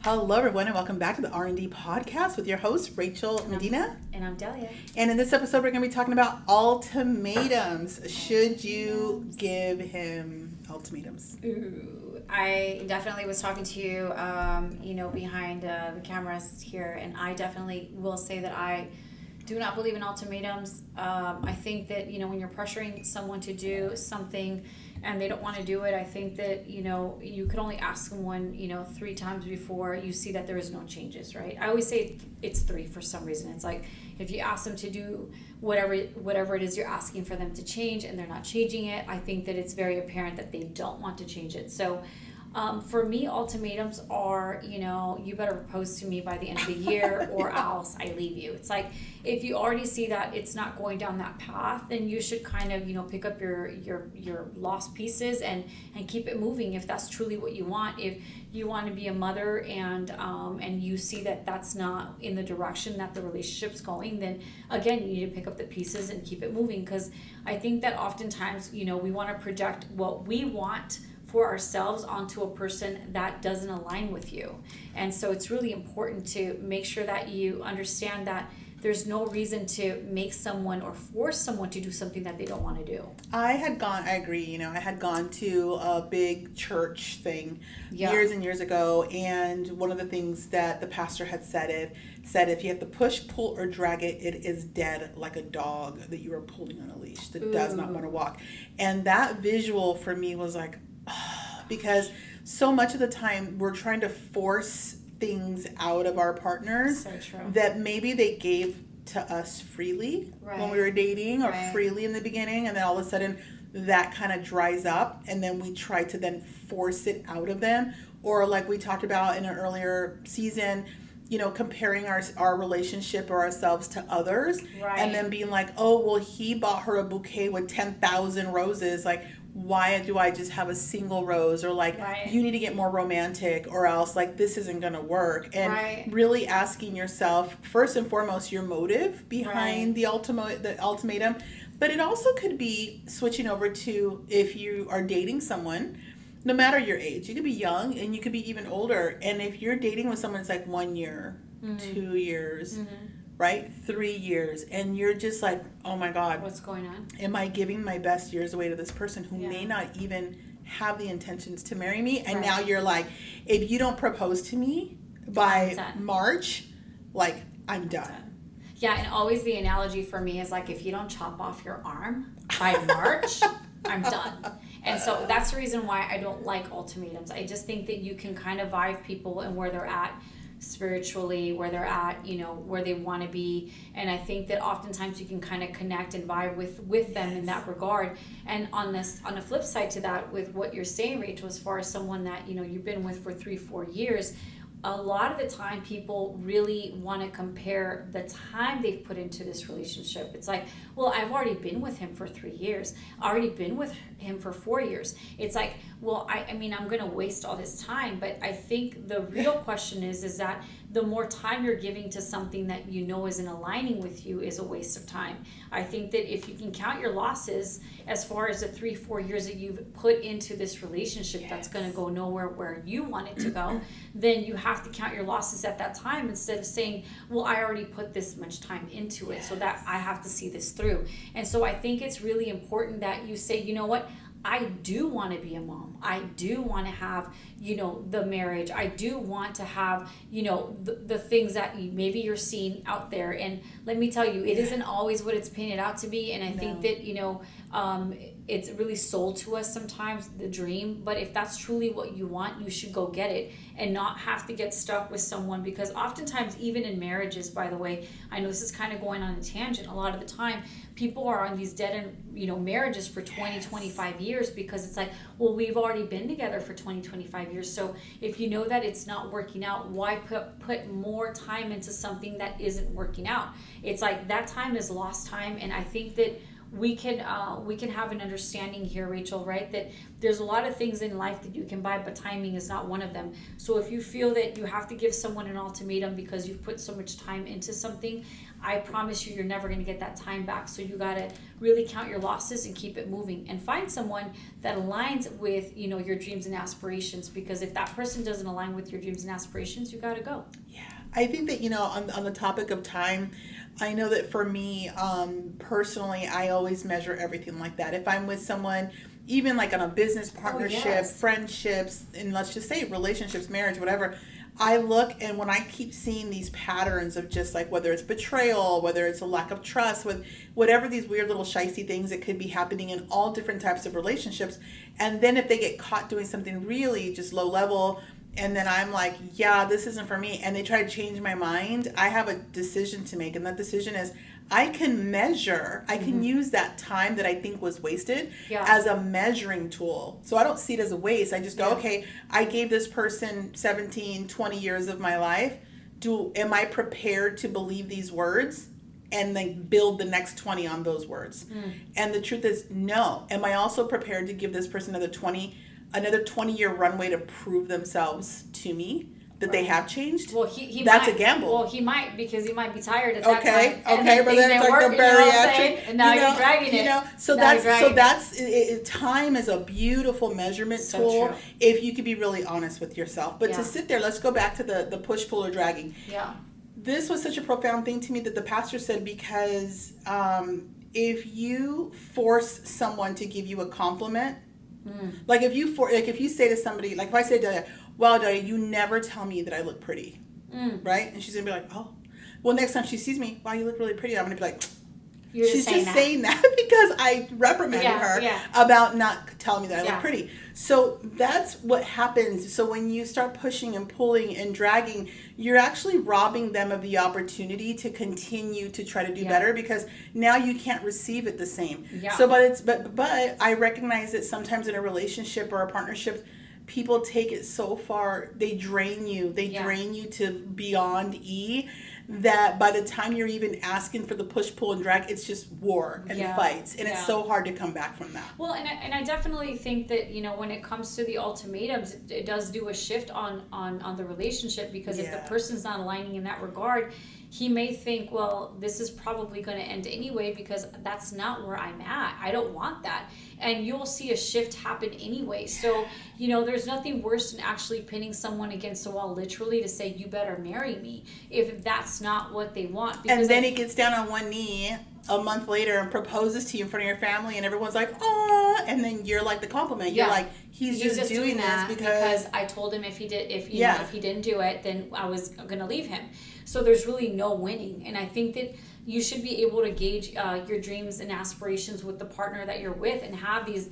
Hello, everyone, and welcome back to the R&D Podcast with your host, Rachel Medina. And I'm Delia. And in this episode, we're going to be talking about ultimatums. Should you give him ultimatums? Ooh, I definitely was talking to you, behind the cameras here, and I definitely will say that I do not believe in ultimatums. I think that, when you're pressuring someone to do something and they don't want to do it, I think that, you could only ask someone, 3 times before you see that there is no changes, right? I always say it's 3 for some reason. It's like if you ask them to do whatever it is you're asking for them to change and they're not changing it, I think that it's very apparent that they don't want to change it. So for me, ultimatums are, you better propose to me by the end of the year or else I leave you. It's like, if you already see that it's not going down that path, then you should kind of, pick up your lost pieces and keep it moving if that's truly what you want. If you want to be a mother and you see that that's not in the direction that the relationship's going, then again, you need to pick up the pieces and keep it moving. Because I think that oftentimes, we want to project what we want for ourselves onto a person that doesn't align with you. And so it's really important to make sure that you understand that there's no reason to make someone or force someone to do something that they don't want to do. I agree, I had gone to a big church thing years and years ago, and one of the things that the pastor had said if you have to push, pull, or drag it, it is dead like a dog that you are pulling on a leash that does not want to walk. And that visual for me was like, because so much of the time we're trying to force things out of our partners that maybe they gave to us freely when we were dating or freely in the beginning, and then all of a sudden that kind of dries up and then we try to then force it out of them. Or like we talked about in an earlier season, comparing our relationship or ourselves to others, and then being like, oh, well, he bought her a bouquet with 10,000 roses, like, why do I just have a single rose? Or like, you need to get more romantic or else like this isn't going to work. And really asking yourself, first and foremost, your motive behind the ultimatum. But it also could be switching over to, if you are dating someone, no matter your age, you could be young and you could be even older. And if you're dating with someone that's like 1 year, 2 years, 3 years, and you're just like, oh my God, what's going on? Am I giving my best years away to this person who may not even have the intentions to marry me? And now you're like, if you don't propose to me by March, like, I'm done. Yeah, and always the analogy for me is like, if you don't chop off your arm by March, I'm done. And so that's the reason why I don't like ultimatums. I just think that you can kind of vibe people and where they're at spiritually, where they're at, where they want to be. And I think that oftentimes you can kind of connect and vibe with them in that regard. And on the flip side to that, with what you're saying, Rachel, as far as someone that, you've been with for 3-4 years, a lot of the time people really want to compare the time they've put into this relationship. It's like, well, I've already been with him for 3 years. I already been with him for 4 years. It's like, well, I mean, I'm going to waste all this time. But I think the real question is that the more time you're giving to something that isn't aligning with you is a waste of time. I think that if you can count your losses as far as the 3-4 years that you've put into this relationship that's going to go nowhere where you want it to go, then you have to count your losses at that time instead of saying, well, I already put this much time into it, so that I have to see this through. And so I think it's really important that you say, you know what, I do want to be a mom. I do want to have, the marriage. I do want to have, the things that maybe you're seeing out there. And let me tell you, it isn't always what it's painted out to be. And I think that, it's really sold to us sometimes, the dream. But if that's truly what you want, you should go get it and not have to get stuck with someone. Because oftentimes, even in marriages, by the way, I know this is kind of going on a tangent. A lot of the time, people are on these dead end, marriages for 20, 25 years because it's like, well, we've already been together for 20, 25 years. So if you know that it's not working out, why put more time into something that isn't working out? It's like that time is lost time. And I think that we can have an understanding here, Rachel, right? That there's a lot of things in life that you can buy, but timing is not one of them. So if you feel that you have to give someone an ultimatum because you've put so much time into something, I promise you're never going to get that time back. So you got to really count your losses and keep it moving, and find someone that aligns with, your dreams and aspirations, because if that person doesn't align with your dreams and aspirations, you got to go. Yeah. I think that, on the topic of time, I know that for me, personally, I always measure everything like that. If I'm with someone, even like on a business partnership, friendships, and let's just say relationships, marriage, whatever, I look, and when I keep seeing these patterns of just like, whether it's betrayal, whether it's a lack of trust, with whatever these weird little shicey things that could be happening in all different types of relationships, and then if they get caught doing something really just low level, and then I'm like, yeah, this isn't for me, and they try to change my mind, I have a decision to make, and that decision is, I can measure, I can use that time that I think was wasted as a measuring tool. So I don't see it as a waste. I just go, okay, I gave this person 17, 20 years of my life. Am I prepared to believe these words and then build the next 20 on those words? And the truth is, no. Am I also prepared to give this person another 20-year runway to prove themselves to me? That they have changed? Well, he that's might, a gamble. Well, he might, because he might be tired at that time. Okay, but then it's like the bariatric. And now you're dragging it. So time is a beautiful measurement tool. True. If you could be really honest with yourself. But to sit there, let's go back to the push, pull, or dragging. Yeah. This was such a profound thing to me that the pastor said, because if you force someone to give you a compliment, like if you say to somebody, like if I say to Delia, well, Delia, you never tell me that I look pretty, right? And she's gonna be like, oh, well, next time she sees me, wow, you look really pretty. I'm gonna be like, she's just saying that because I reprimanded her about not telling me that I look pretty. So that's what happens. So when you start pushing and pulling and dragging, you're actually robbing them of the opportunity to continue to try to do better, because now you can't receive it the same. Yeah. So, but I recognize that sometimes in a relationship or a partnership, people take it so far, they drain you to beyond that by the time you're even asking for the push, pull, and drag, it's just war and fights, and it's so hard to come back from that. Well, and I definitely think that, when it comes to the ultimatums, it does do a shift on the relationship, because if the person's not aligning in that regard, he may think, well, this is probably going to end anyway, because that's not where I'm at. I don't want that. And you'll see a shift happen anyway. So, there's nothing worse than actually pinning someone against the wall, literally, to say, you better marry me, if that's not what they want. Because and then he gets down on one knee a month later and proposes to you in front of your family, and everyone's like, oh, and then you're like the compliment. You're like, he's just doing this because I told him if he didn't do it, then I was going to leave him. So there's really no winning. And I think that you should be able to gauge your dreams and aspirations with the partner that you're with, and have these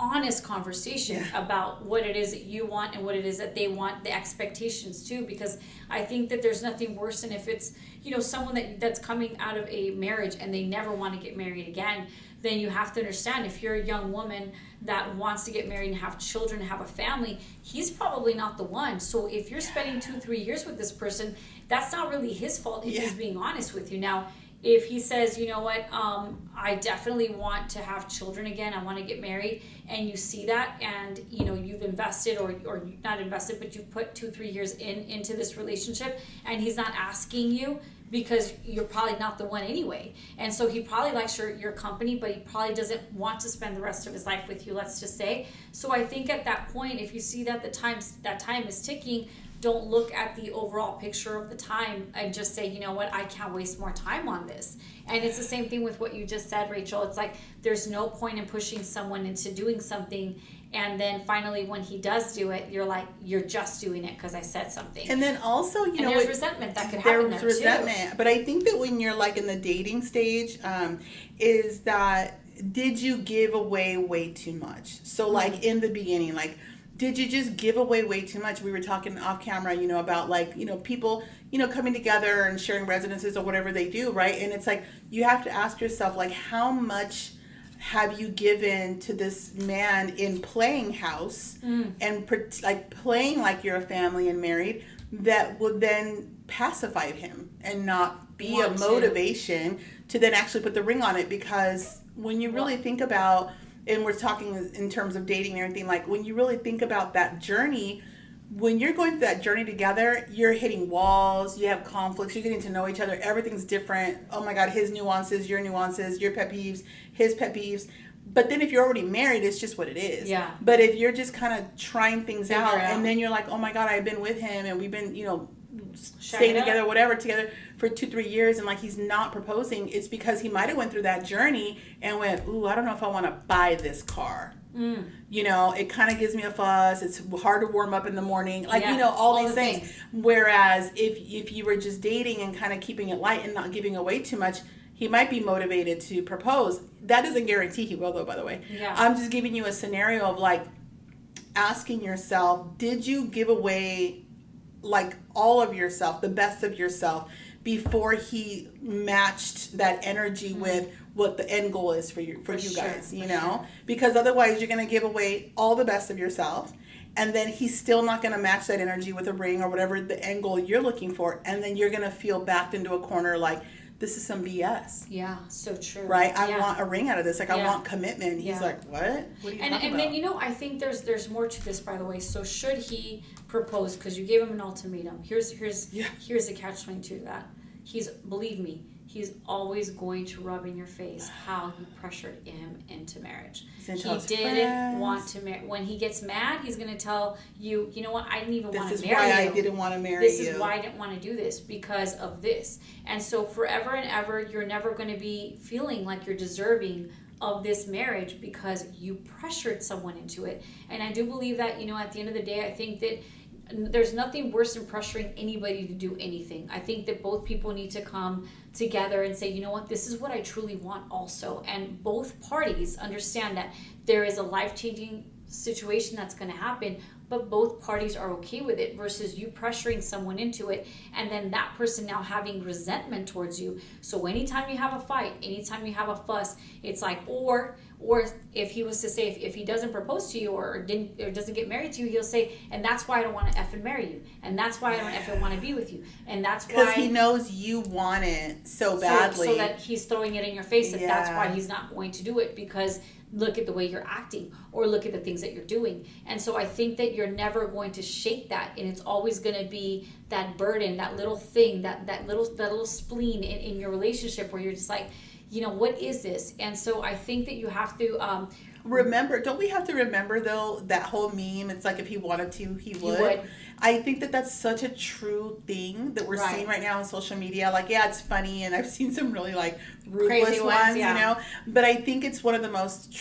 honest conversations about what it is that you want and what it is that they want, the expectations too, because I think that there's nothing worse than if it's, someone that's coming out of a marriage and they never want to get married again. Then you have to understand, if you're a young woman that wants to get married and have children, have a family, he's probably not the one. So if you're spending 2-3 years with this person, that's not really his fault if he's being honest with you. Now, if he says, you know what, I definitely want to have children again, I want to get married, and you see that, and you've invested or not invested, but you've put 2-3 years into this relationship, and he's not asking you, because you're probably not the one anyway. And so he probably likes your company, but he probably doesn't want to spend the rest of his life with you, let's just say. So I think at that point, if you see that that time is ticking, don't look at the overall picture of the time and just say, you know what, I can't waste more time on this. And it's the same thing with what you just said, Rachel. It's like there's no point in pushing someone into doing something, and then finally when he does do it, you're like, you're just doing it because I said something. And then also, there's resentment that could happen there resentment. Too. But I think that when you're like in the dating stage, is that, did you give away way too much? So like in the beginning, like, did you just give away way too much? We were talking off camera, about like, people, coming together and sharing residences or whatever they do, right? And it's like, you have to ask yourself, like, how much have you given to this man in playing house and like playing like you're a family and married, that would then pacify him and not be a motivation to then actually put the ring on it? Because when you really think about, and we're talking in terms of dating and everything, like when you really think about that journey, when you're going through that journey together, you're hitting walls, you have conflicts, you're getting to know each other, everything's different. Oh my God, his nuances, your pet peeves, his pet peeves. But then if you're already married, it's just what it is. Yeah. But if you're just kind of trying things out, and then you're like, oh my God, I've been with him and we've been, staying together, whatever, together for 2-3 years, and like he's not proposing, it's because he might have went through that journey and went, ooh, I don't know if I want to buy this car. It kind of gives me a fuss. It's hard to warm up in the morning. Like, all these things. Whereas if you were just dating and kind of keeping it light and not giving away too much, he might be motivated to propose. That doesn't guarantee he will, though, by the way. Yeah. I'm just giving you a scenario of like asking yourself, did you give away like all of yourself, the best of yourself, before he matched that energy with what the end goal is for you guys, because otherwise you're going to give away all the best of yourself, and then he's still not going to match that energy with a ring or whatever the end goal you're looking for, and then you're going to feel backed into a corner like, this is some BS. Yeah, so true. Right? I want a ring out of this. Like, I want commitment. He's like, what? What are you talking about? And then, I think there's more to this, by the way. So should he propose, because you gave him an ultimatum. Here's the catch-22 to that. Believe me, he's always going to rub in your face how you pressured him into marriage. He didn't want to marry. When he gets mad, he's going to tell you, you know what, I didn't even want to marry you. This is why I didn't want to marry you. This is why I didn't want to do this, because of this. And so forever and ever, you're never going to be feeling like you're deserving of this marriage because you pressured someone into it. And I do believe that, at the end of the day, I think that there's nothing worse than pressuring anybody to do anything. I think that both people need to come together and say, you know what, this is what I truly want also. And both parties understand that there is a life-changing situation that's going to happen, but both parties are okay with it, versus you pressuring someone into it and then that person now having resentment towards you. So anytime you have a fight, anytime you have a fuss, it's like, or if he was to say, if he doesn't propose to you or doesn't get married to you, he'll say, and that's why I don't want to effing marry you, and that's why I don't effing want to be with you, and that's why, because he knows you want it so badly, so that he's throwing it in your face, and that's why he's not going to do it, because look at the way you're acting, or look at the things that you're doing. And so I think that you're never going to shake that, and it's always going to be that burden, that little thing, that little spleen in your relationship where you're just like, what is this? And so I think that you have to remember, don't we have to remember though, that whole meme, it's like if he wanted to, he would. I think that that's such a true thing that we're seeing right now on social media. Like, it's funny, and I've seen some really like ruthless ones, but I think it's one of the most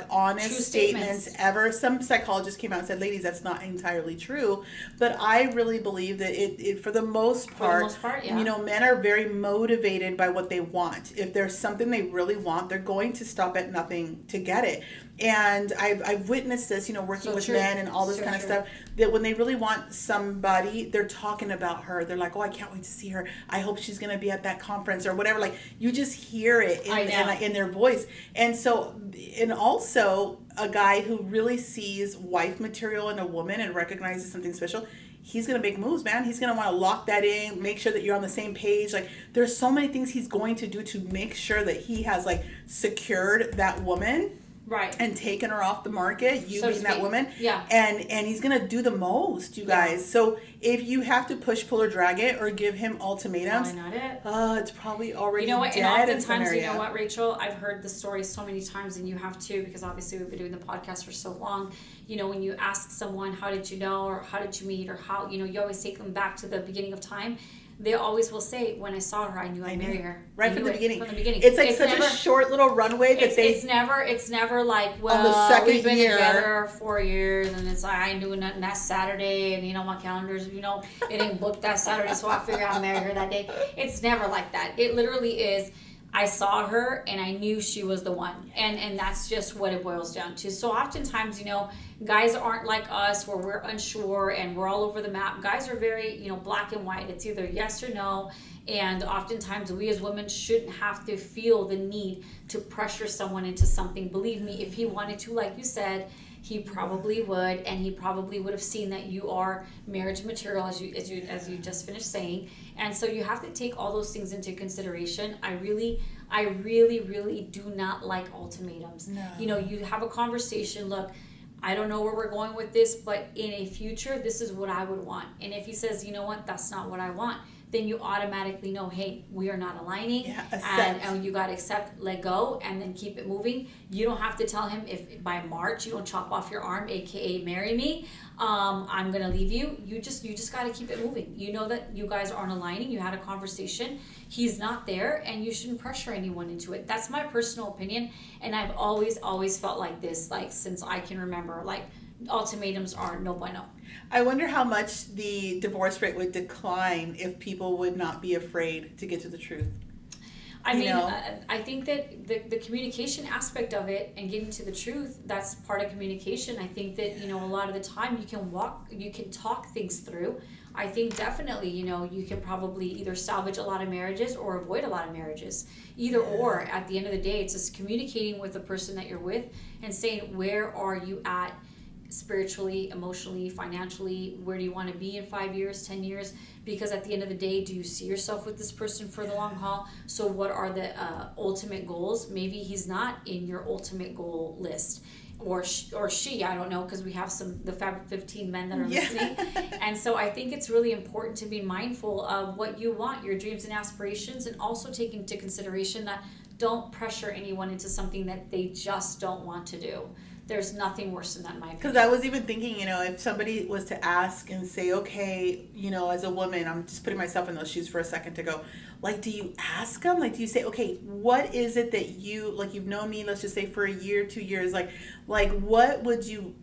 honest true statements ever. Some psychologist came out and said, ladies, that's not entirely true, but I really believe that it for the most part, men are very motivated by what they want. If there's something they really want, they're going to stop at nothing to get it. And I've witnessed this, working with men and all this kind of stuff, that when they really want somebody, they're talking about her. They're like, oh, I can't wait to see her. I hope she's going to be at that conference or whatever. Like, you just hear it in their voice. And so, and also a guy who really sees wife material in a woman and recognizes something special, he's going to make moves, man. He's going to want to lock that in, make sure that you're on the same page. Like, there's so many things he's going to do to make sure that he has secured that woman. Right. And taking her off the market, you being that woman. Yeah. And he's going to do the most, you guys. So if you have to push, pull, or drag it or give him ultimatums, probably not it. It's probably already dead. And oftentimes, you know what, Rachel? I've heard the story so many times, and you have too, because obviously we've been doing the podcast for so long. When you ask someone, how did you know, or how did you meet, or how, you always take them back to the beginning of time. They always will say, when I saw her, I knew I'd marry her. Right from the beginning. It's like such a short little runway that it's never like, well, on the second we've been year, together 4 years, and it's like, I ain't doing nothing that Saturday, and my calendar's, it ain't booked that Saturday, so I figure I'll marry her that day. It's never like that. It literally is, I saw her and I knew she was the one. And that's just what it boils down to. So oftentimes, guys aren't like us where we're unsure and we're all over the map. Guys are very, black and white. It's either yes or no. And oftentimes we as women shouldn't have to feel the need to pressure someone into something. Believe me, if he wanted to, like you said, he probably would, and he probably would have seen that you are marriage material, as you just finished saying. And so you have to take all those things into consideration. I really do not like ultimatums. No. You know, you have a conversation. Look, I don't know where we're going with this, but in a future, this is what I would want. And if he says, you know what, that's not what I want, then you automatically know, hey, we are not aligning. Yeah, and you got to accept, let go, and then keep it moving. You don't have to tell him if by March you don't chop off your arm, aka marry me, I'm going to leave you. You just got to keep it moving. You know that you guys aren't aligning. You had a conversation. He's not there, and you shouldn't pressure anyone into it. That's my personal opinion, and I've always felt like this, like since I can remember, like ultimatums are no bueno. I wonder how much the divorce rate would decline if people would not be afraid to get to the truth. I think that the communication aspect of it and getting to the truth, that's part of communication. I think that, a lot of the time you can talk things through. I think definitely, you can probably either salvage a lot of marriages or avoid a lot of marriages. Either or, at the end of the day, it's just communicating with the person that you're with and saying, where are you at spiritually, emotionally, financially? Where do you want to be in 5 years, 10 years? Because at the end of the day, do you see yourself with this person for the long haul? So what are the ultimate goals? Maybe he's not in your ultimate goal list, or she, I don't know, because we have the Fab 15 men that are listening. And so I think it's really important to be mindful of what you want, your dreams and aspirations, and also take into consideration that don't pressure anyone into something that they just don't want to do. There's nothing worse than that in my opinion. Because I was even thinking, if somebody was to ask and say, okay, as a woman, I'm just putting myself in those shoes for a second to go, like, do you ask them? Like, do you say, okay, what is it that you've known me, let's just say for a year, 2 years, like what would you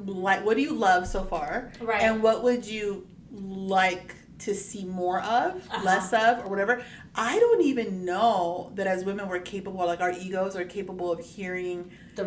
like, what do you love so far? Right. And what would you like to see more of, less of, or whatever? I don't even know that as women we're capable, like our egos are capable of hearing the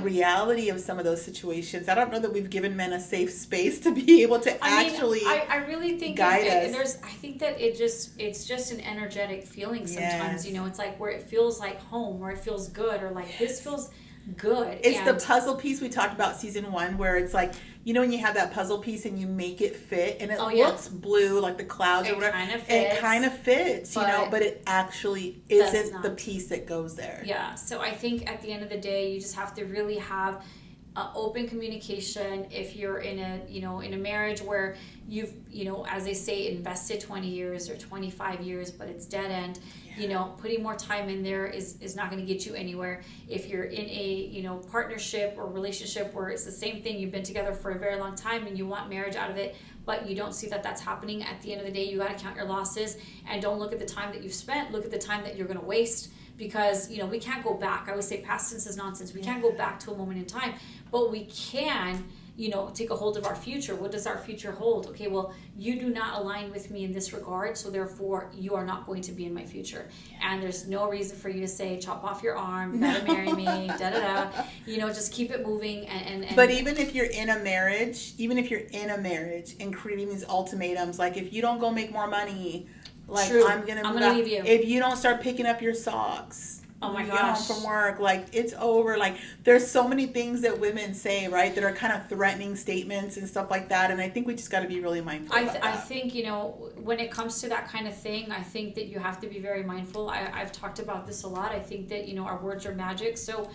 reality of some of those situations. I don't know that we've given men a safe space to be able to I really think guide us. I think that it's just an energetic feeling sometimes. Yes. It's like where it feels like home, where it feels good, or like this feels good. It's the puzzle piece we talked about season 1, where it's like, when you have that puzzle piece and you make it fit and it looks blue, like the clouds or whatever. It kind of fits, but it actually isn't the piece that goes there. Yeah. So I think at the end of the day, you just have to really have open communication. If you're in a marriage where you've, as they say, invested 20 years or 25 years, but it's dead end, putting more time in there is not going to get you anywhere. If you're in a, partnership or relationship where it's the same thing, you've been together for a very long time and you want marriage out of it, but you don't see that that's happening, at the end of the day, you got to count your losses and don't look at the time that you've spent, look at the time that you're going to waste. Because, we can't go back. I always say past tense is nonsense. We can't go back to a moment in time, but we can, take a hold of our future. What does our future hold? Okay, well, you do not align with me in this regard, so therefore you are not going to be in my future. And there's no reason for you to say, chop off your arm, you gotta marry me, da-da-da. Just keep it moving. And But even if you're in a marriage and creating these ultimatums, like if you don't go make more money, like True. I'm gonna leave you. If you don't start picking up your socks, oh my gosh, get home from work, like it's over. Like there's so many things that women say, right, that are kind of threatening statements and stuff like that. And I think we just got to be really mindful. I think when it comes to that kind of thing, I think that you have to be very mindful. I've talked about this a lot. I think that our words are magic. So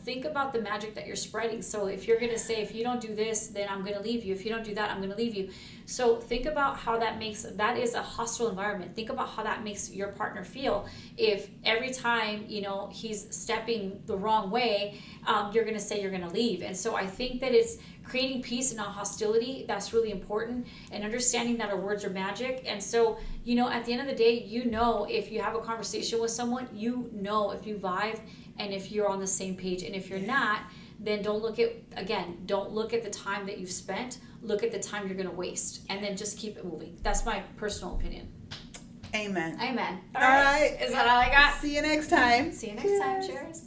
think about the magic that you're spreading. So if you're gonna say, if you don't do this, then I'm gonna leave you. If you don't do that, I'm gonna leave you. So think about how that is a hostile environment. Think about how that makes your partner feel. If every time, he's stepping the wrong way, you're going to say you're going to leave. And so I think that it's creating peace and not hostility. That's really important. And understanding that our words are magic. And so, at the end of the day, if you have a conversation with someone, if you vibe and if you're on the same page. And if you're not, then don't look at the time that you've spent. Look at the time you're going to waste, and then just keep it moving. That's my personal opinion. Amen. All right. Is that all I got? See you next time. See you next time. Cheers.